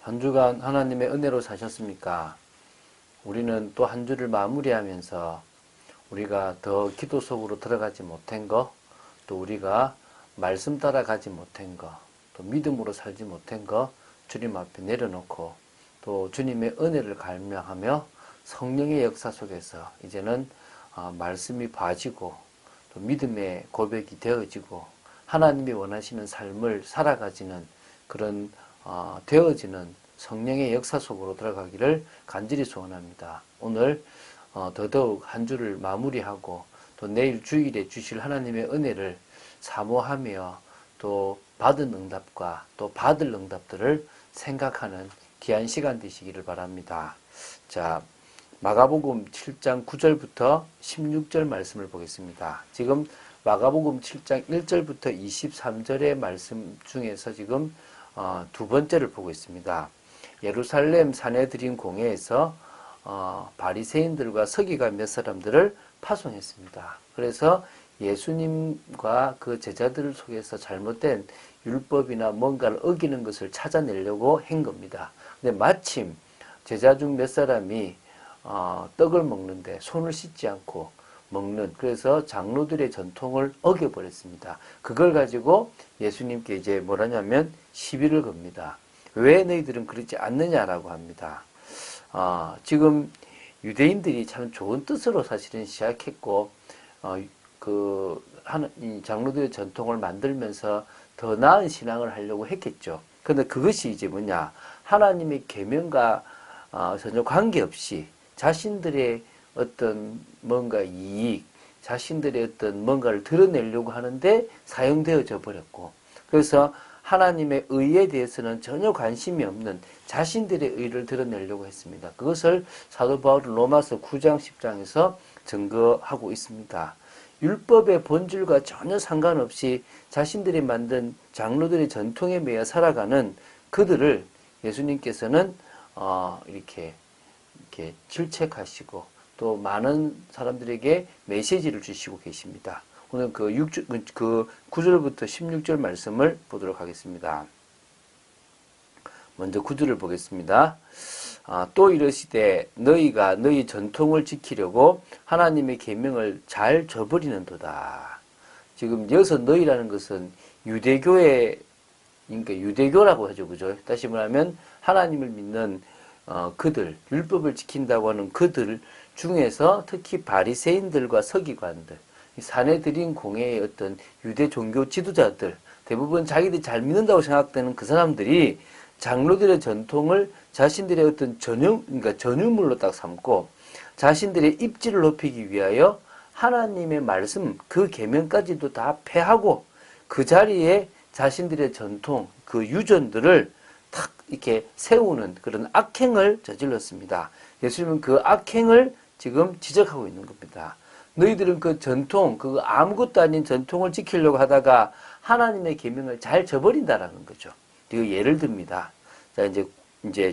한 주간 하나님의 은혜로 사셨습니까? 우리는 또 한 주를 마무리하면서 우리가 더 기도 속으로 들어가지 못한 거, 또 우리가 말씀 따라가지 못한 거, 또 믿음으로 살지 못한 거 주님 앞에 내려놓고 또 주님의 은혜를 갈망하며 성령의 역사 속에서 이제는 말씀이 봐지고 또 믿음의 고백이 되어지고 하나님이 원하시는 삶을 살아가지는 그런 되어지는 성령의 역사 속으로 들어가기를 간절히 소원합니다. 오늘 더더욱 한 주를 마무리하고 또 내일 주일에 주실 하나님의 은혜를 사모하며 또 받은 응답과 또 받을 응답들을 생각하는 귀한 시간 되시기를 바랍니다. 자, 마가복음 7장 9절부터 16절 말씀을 보겠습니다. 지금 마가복음 7장 1절부터 23절의 말씀 중에서 지금 두 번째를 보고 있습니다. 예루살렘 사내들인 공회에서 바리새인들과 서기관 몇 사람들을 파송했습니다. 그래서 예수님과 그 제자들 속에서 잘못된 율법이나 뭔가를 어기는 것을 찾아내려고 한 겁니다. 근데 마침 제자 중 몇 사람이 떡을 먹는데 손을 씻지 않고 먹는, 그래서 장로들의 전통을 어겨버렸습니다. 그걸 가지고 예수님께 이제 뭐라냐면 시비를 겁니다. 왜 너희들은 그렇지 않느냐라고 합니다. 지금 유대인들이 참 좋은 뜻으로 사실은 시작했고, 이 장로들의 전통을 만들면서 더 나은 신앙을 하려고 했겠죠. 그런데 그것이 이제 뭐냐, 하나님의 계명과 전혀 관계없이 자신들의 어떤 뭔가 이익, 자신들의 어떤 뭔가를 드러내려고 하는데 사용되어져 버렸고, 그래서 하나님의 의에 대해서는 전혀 관심이 없는 자신들의 의를 드러내려고 했습니다. 그것을 사도 바울은 로마서 9장 10장에서 증거하고 있습니다. 율법의 본질과 전혀 상관없이 자신들이 만든 장로들의 전통에 매여 살아가는 그들을 예수님께서는 이렇게 질책하시고 또 많은 사람들에게 메시지를 주시고 계십니다. 오늘 그 9절부터 16절 말씀을 보도록 하겠습니다. 먼저 9절을 보겠습니다. 또 이르시되 너희가 너희 전통을 지키려고 하나님의 계명을 잘 저버리는도다. 지금 여기서 너희라는 것은 유대교의, 그러니까 유대교라고 하죠, 그죠? 다시 말하면 하나님을 믿는 그들, 율법을 지킨다고 하는 그들 중에서 특히 바리새인들과 서기관들, 사내들인 공회의 어떤 유대 종교 지도자들, 대부분 자기들이 잘 믿는다고 생각되는 그 사람들이 장로들의 전통을 자신들의 어떤 그러니까 전유물로 딱 삼고 자신들의 입지를 높이기 위하여 하나님의 말씀, 그 계명까지도 다 폐하고 그 자리에 자신들의 전통, 그 유전들을 탁 이렇게 세우는 그런 악행을 저질렀습니다. 예수님은 그 악행을 지금 지적하고 있는 겁니다. 너희들은 그 전통, 그 아무것도 아닌 전통을 지키려고 하다가 하나님의 계명을 잘 저버린다라는 거죠. 이거 예를 듭니다. 자, 이제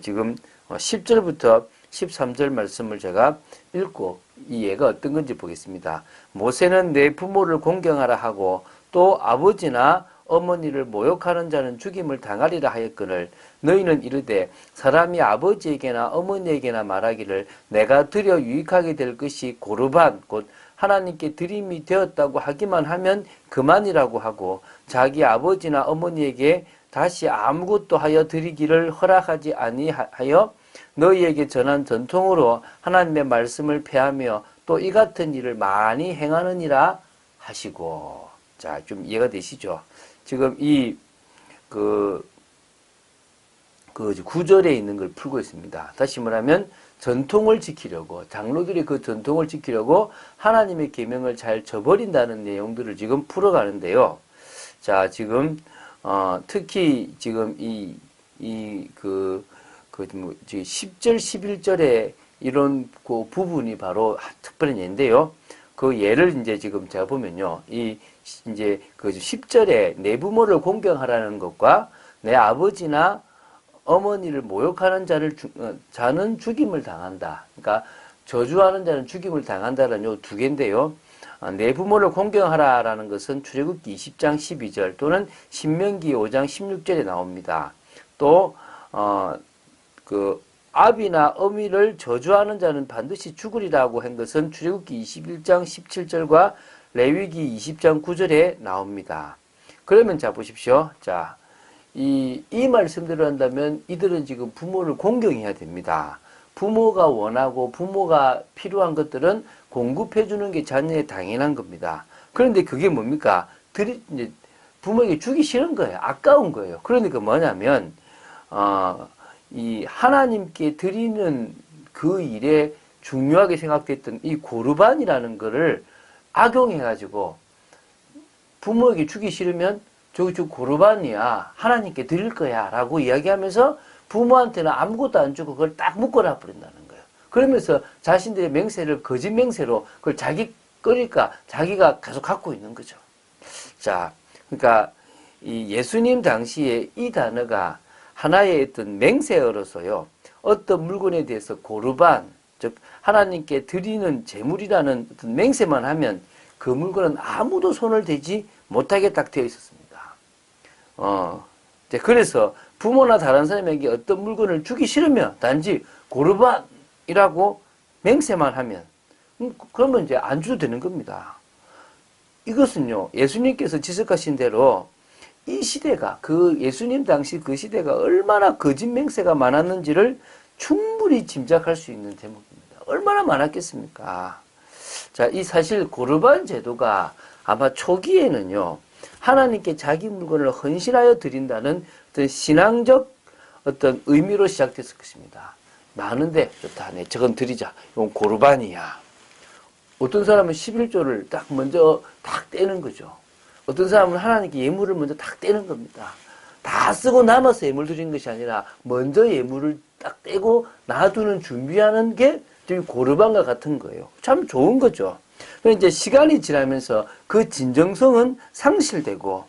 지금 10절부터 13절 말씀을 제가 읽고 이 예가 어떤 건지 보겠습니다. 모세는 내 부모를 공경하라 하고 또 아버지나 어머니를 모욕하는 자는 죽임을 당하리라 하였거늘 너희는 이르되 사람이 아버지에게나 어머니에게나 말하기를 내가 드려 유익하게 될 것이 고르반 곧 하나님께 드림이 되었다고 하기만 하면 그만이라고 하고 자기 아버지나 어머니에게 다시 아무것도 하여 드리기를 허락하지 아니하여 너희에게 전한 전통으로 하나님의 말씀을 폐하며 또 이 같은 일을 많이 행하느니라 하시고. 자, 좀 이해가 되시죠? 지금 그 9절에 있는 걸 풀고 있습니다. 다시 말하면 전통을 지키려고, 장로들이 그 전통을 지키려고 하나님의 계명을 잘 저버린다는 내용들을 지금 풀어가는데요. 자, 지금 특히 지금 10절, 11절에 이런 그 부분이 바로 특별한 예인데요. 그 예를 이제 지금 제가 보면요. 이제 그 10절에 내 부모를 공경하라는 것과 내 아버지나 어머니를 모욕하는 자는 죽임을 당한다. 그러니까 저주하는 자는 죽임을 당한다라는 요 두 개인데요. 내 부모를 공경하라라는 것은 출애굽기 20장 12절 또는 신명기 5장 16절에 나옵니다. 또 그 아비나 어미를 저주하는 자는 반드시 죽으리라고 한 것은 출애굽기 21장 17절과 레위기 20장 9절에 나옵니다. 그러면 자 보십시오. 자, 이 말씀대로 한다면 이들은 지금 부모를 공경해야 됩니다. 부모가 원하고 부모가 필요한 것들은 공급해 주는 게 자녀의 당연한 겁니다. 그런데 그게 뭡니까? 이제 부모에게 주기 싫은 거예요. 아까운 거예요. 그러니까 뭐냐면 이 하나님께 드리는 그 일에 중요하게 생각됐던 이 고르반이라는 거를 악용해가지고 부모에게 주기 싫으면 저기 고르반이야. 하나님께 드릴 거야. 라고 이야기하면서 부모한테는 아무것도 안 주고 그걸 딱 묶어놔 버린다는 거예요. 그러면서 자신들의 맹세를 거짓 맹세로 그걸 자기 거니까 자기가 계속 갖고 있는 거죠. 자, 그러니까 이 예수님 당시에 이 단어가 하나의 어떤 맹세어로서요. 어떤 물건에 대해서 고르반, 즉 하나님께 드리는 제물이라는 어떤 맹세만 하면 그 물건은 아무도 손을 대지 못하게 딱 되어 있었습니다. 그래서 부모나 다른 사람에게 어떤 물건을 주기 싫으면 단지 고르반이라고 맹세만 하면 그러면 이제 안 줘도 되는 겁니다. 이것은요, 예수님께서 지적하신 대로 이 시대가, 그 예수님 당시 그 시대가 얼마나 거짓 맹세가 많았는지를 충분히 짐작할 수 있는 대목입니다. 얼마나 많았겠습니까? 자, 이 사실 고르반 제도가 아마 초기에는요, 하나님께 자기 물건을 헌신하여 드린다는 어떤 신앙적 어떤 의미로 시작됐을 것입니다. 많은데, 좋다. 네, 저건 드리자. 이건 고르반이야. 어떤 사람은 11조를 딱 먼저 딱 떼는 거죠. 어떤 사람은 하나님께 예물을 먼저 딱 떼는 겁니다. 다 쓰고 남아서 예물 드리는 것이 아니라 먼저 예물을 딱 떼고 놔두는 준비하는 게 고르반과 같은 거예요. 참 좋은 거죠. 그런데 이제 시간이 지나면서 그 진정성은 상실되고,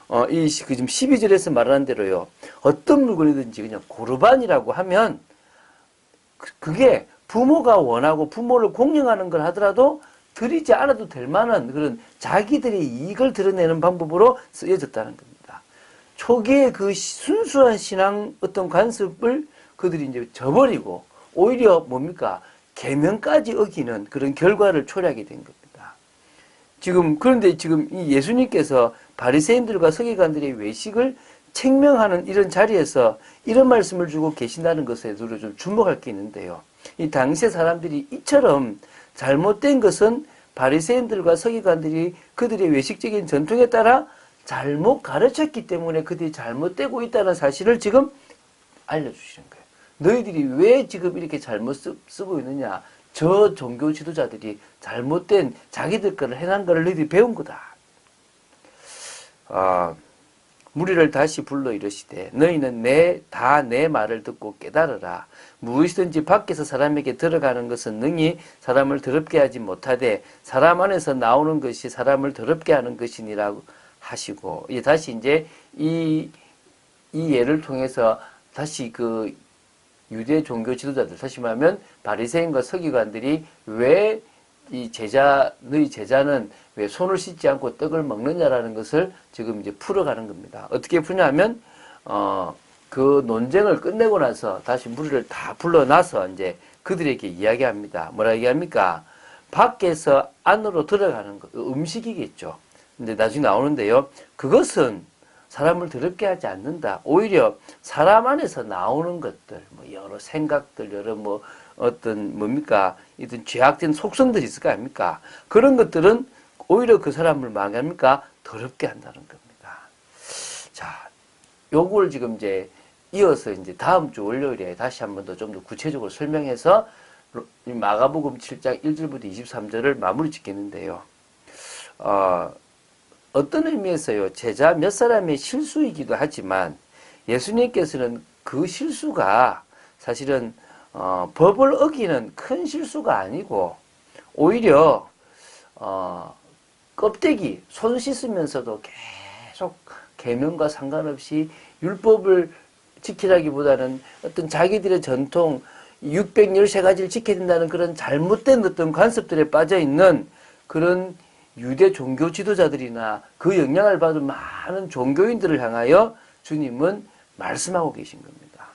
지금 12절에서 말하는 대로요. 어떤 물건이든지 그냥 고르반이라고 하면 그게 부모가 원하고 부모를 공경하는 걸 하더라도 드리지 않아도 될 만한 그런 자기들의 이익을 드러내는 방법으로 쓰여졌다는 겁니다. 초기에 그 순수한 신앙 어떤 관습을 그들이 이제 저버리고 오히려 뭡니까? 계명까지 어기는 그런 결과를 초래하게 된 겁니다. 그런데 지금 이 예수님께서 바리새인들과 서기관들의 외식을 책명하는 이런 자리에서 이런 말씀을 주고 계신다는 것에 좀 주목할 게 있는데요. 이 당시의 사람들이 이처럼 잘못된 것은 바리새인들과 서기관들이 그들의 외식적인 전통에 따라 잘못 가르쳤기 때문에 그들이 잘못되고 있다는 사실을 지금 알려주시는 거예요. 너희들이 왜 지금 이렇게 잘못 쓰고 있느냐? 저 종교 지도자들이 잘못된 자기들 거를 행한 거를 너희들이 배운 거다. 무리를 다시 불러 이르시되 너희는 다 내 말을 듣고 깨달으라. 무엇이든지 밖에서 사람에게 들어가는 것은 능히 사람을 더럽게 하지 못하되 사람 안에서 나오는 것이 사람을 더럽게 하는 것이니라고 하시고, 다시 이제 이 예를 통해서 다시 그 유대 종교 지도자들, 다시 말하면 바리새인과 서기관들이 왜 너희 제자는 왜 손을 씻지 않고 떡을 먹느냐라는 것을 지금 이제 풀어가는 겁니다. 어떻게 푸냐면, 그 논쟁을 끝내고 나서 다시 무리를 다 불러놔서 이제 그들에게 이야기합니다. 뭐라 얘기합니까? 밖에서 안으로 들어가는 것, 음식이겠죠. 근데 나중에 나오는데요. 그것은 사람을 더럽게 하지 않는다. 오히려 사람 안에서 나오는 것들, 여러 생각들, 여러 이런 죄악된 속성들이 있을 거 아닙니까? 그런 것들은 오히려 그 사람을 망합니까? 더럽게 한다는 겁니다. 자, 요걸 지금 이제 이어서 이제 다음 주 월요일에 다시 한 번 더 좀 더 구체적으로 설명해서 마가복음 7장 1절부터 23절을 마무리 짓겠는데요. 어떤 의미에서요, 제자 몇 사람의 실수이기도 하지만 예수님께서는 그 실수가 사실은 법을 어기는 큰 실수가 아니고 오히려 껍데기 손 씻으면서도 계속 계명과 상관없이 율법을 지키라기보다는 어떤 자기들의 전통 613가지를 지켜야 된다는 그런 잘못된 어떤 관습들에 빠져있는 그런 유대 종교 지도자들이나 그 영향을 받은 많은 종교인들을 향하여 주님은 말씀하고 계신 겁니다.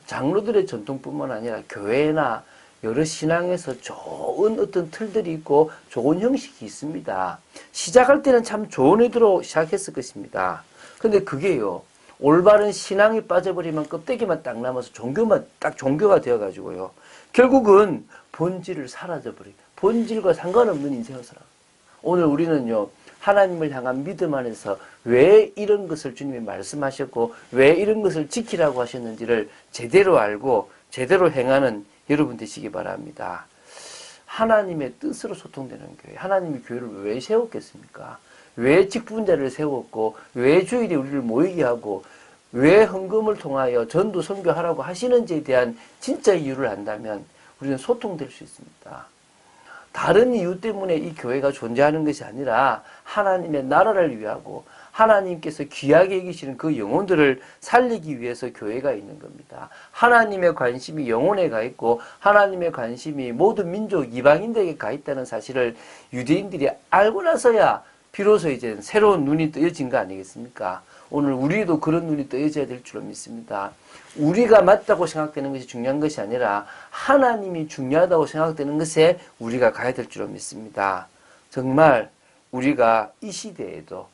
장로들의 전통뿐만 아니라 교회나 여러 신앙에서 좋은 어떤 틀들이 있고 좋은 형식이 있습니다. 시작할 때는 참 좋은 의도로 시작했을 것입니다. 근데 그게요, 올바른 신앙이 빠져버리면 껍데기만 딱 남아서 종교만 딱 종교가 되어가지고요, 결국은 본질을 사라져버리고 본질과 상관없는 인생을 살아. 오늘 우리는요, 하나님을 향한 믿음 안에서 왜 이런 것을 주님이 말씀하셨고 왜 이런 것을 지키라고 하셨는지를 제대로 알고 제대로 행하는 여러분 되시기 바랍니다. 하나님의 뜻으로 소통되는 교회, 하나님이 교회를 왜 세웠겠습니까? 왜 직분자를 세웠고 왜 주일에 우리를 모이게 하고 왜 헌금을 통하여 전도 선교하라고 하시는지에 대한 진짜 이유를 안다면 우리는 소통될 수 있습니다. 다른 이유 때문에 이 교회가 존재하는 것이 아니라 하나님의 나라를 위하고 하나님께서 귀하게 여기시는 그 영혼들을 살리기 위해서 교회가 있는 겁니다. 하나님의 관심이 영혼에 가 있고 하나님의 관심이 모든 민족 이방인들에게 가 있다는 사실을 유대인들이 알고 나서야 비로소 이제 새로운 눈이 뜨여진 거 아니겠습니까? 오늘 우리도 그런 눈이 뜨여져야 될 줄로 믿습니다. 우리가 맞다고 생각되는 것이 중요한 것이 아니라 하나님이 중요하다고 생각되는 것에 우리가 가야 될 줄로 믿습니다. 정말 우리가 이 시대에도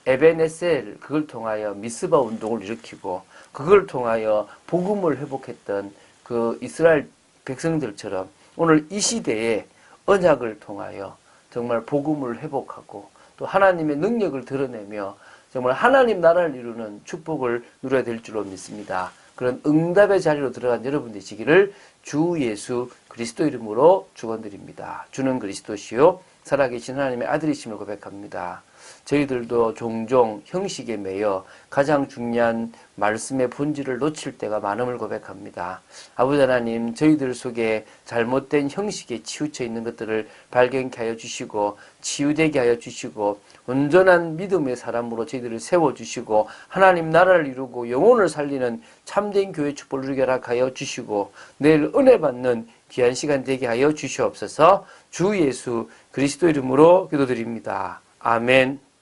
에베네셀, 그걸 통하여 미스바 운동을 일으키고 그걸 통하여 복음을 회복했던 그 이스라엘 백성들처럼 오늘 이 시대에 언약을 통하여 정말 복음을 회복하고 또 하나님의 능력을 드러내며 정말 하나님 나라를 이루는 축복을 누려야 될 줄로 믿습니다. 그런 응답의 자리로 들어간 여러분 되시기를 주 예수 그리스도 이름으로 축원드립니다. 주는 그리스도시요 살아계신 하나님의 아들이심을 고백합니다. 저희들도 종종 형식에 매여 가장 중요한 말씀의 본질을 놓칠 때가 많음을 고백합니다. 아버지 하나님, 저희들 속에 잘못된 형식에 치우쳐 있는 것들을 발견케 하여 주시고 치유되게 하여 주시고 온전한 믿음의 사람으로 저희들을 세워주시고 하나님 나라를 이루고 영혼을 살리는 참된 교회 축복을 누리게 하여 주시고 내일 은혜 받는 귀한 시간 되게 하여 주시옵소서. 주 예수 그리스도 이름으로 기도드립니다. 아멘.